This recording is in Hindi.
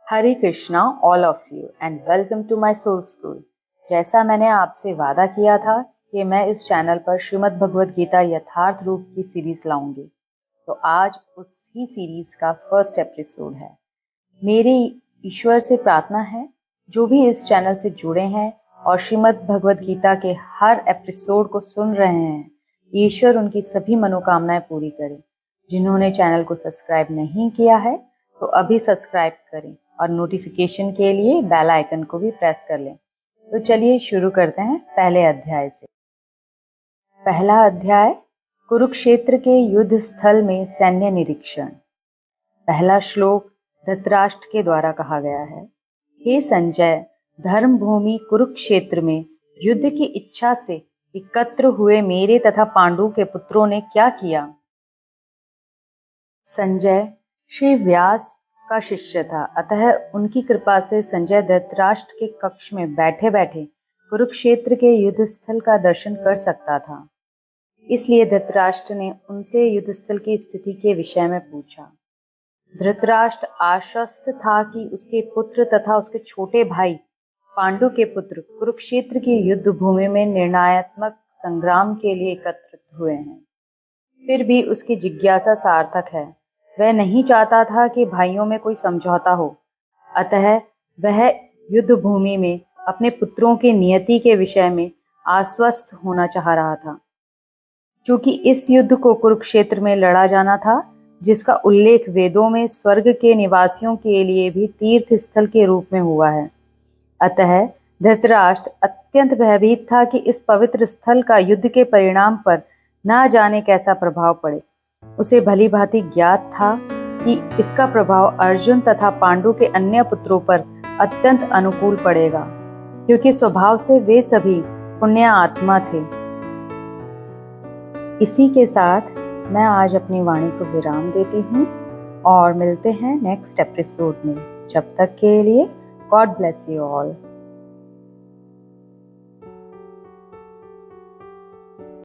Hare Krishna all of you and welcome to my soul school. जैसा मैंने आपसे वादा किया था कि मैं इस चैनल पर श्रीमद् भगवद गीता यथार्थ रूप की सीरीज लाऊंगी, तो आज उसी सीरीज का फर्स्ट एपिसोड है। मेरी ईश्वर से प्रार्थना है जो भी इस चैनल से जुड़े हैं और श्रीमद् भगवद गीता के हर एपिसोड को सुन रहे हैं, ईश्वर उनकी सभी मनोकामनाएं पूरी करे। जिन्होंने चैनल को सब्सक्राइब नहीं किया है तो अभी सब्सक्राइब करें और नोटिफिकेशन के लिए बेल आइकन को भी प्रेस कर लें। तो चलिए शुरू करते हैं पहले अध्याय से। पहला अध्याय, कुरुक्षेत्र के युद्ध स्थल में सैन्य निरीक्षण। पहला श्लोक धृतराष्ट्र के द्वारा कहा गया है। हे संजय, धर्म भूमि कुरुक्षेत्र में युद्ध की इच्छा से एकत्र हुए मेरे तथा पांडु के पुत्रों ने क्या किया। संजय श्री व्यास का शिष्य था, अतः उनकी कृपा से संजय धृतराष्ट्र के कक्ष में बैठे बैठे कुरुक्षेत्र के युद्ध स्थल का दर्शन कर सकता था। इसलिए धृतराष्ट्र ने उनसे युद्ध स्थल की स्थिति के विषय में पूछा। धृतराष्ट्र आश्वस्त था कि उसके पुत्र तथा उसके छोटे भाई पांडु के पुत्र कुरुक्षेत्र की युद्ध भूमि में निर्णयात्मक संग्राम के लिए एकत्रित हुए हैं। फिर भी उसकी जिज्ञासा सार्थक है। वह नहीं चाहता था कि भाइयों में कोई समझौता हो, अतः वह युद्ध भूमि में अपने पुत्रों की नियति के विषय में आश्वस्त होना चाह रहा था। क्योंकि इस युद्ध को कुरुक्षेत्र में लड़ा जाना था, जिसका उल्लेख वेदों में स्वर्ग के निवासियों के लिए भी तीर्थ स्थल के रूप में हुआ है। अतः धृतराष्ट्र अत्यंत भयभीत था कि इस पवित्र स्थल का युद्ध के परिणाम पर न जाने कैसा प्रभाव पड़े। उसे भली भांति ज्ञात था कि इसका प्रभाव अर्जुन तथा पांडु के अन्य पुत्रों पर अत्यंत अनुकूल पड़ेगा, क्योंकि स्वभाव से वे सभी पुण्य आत्मा थे। इसी के साथ मैं आज अपनी वाणी को विराम देती हूँ और मिलते हैं नेक्स्ट एपिसोड में। जब तक के लिए गॉड ब्लेस यू ऑल।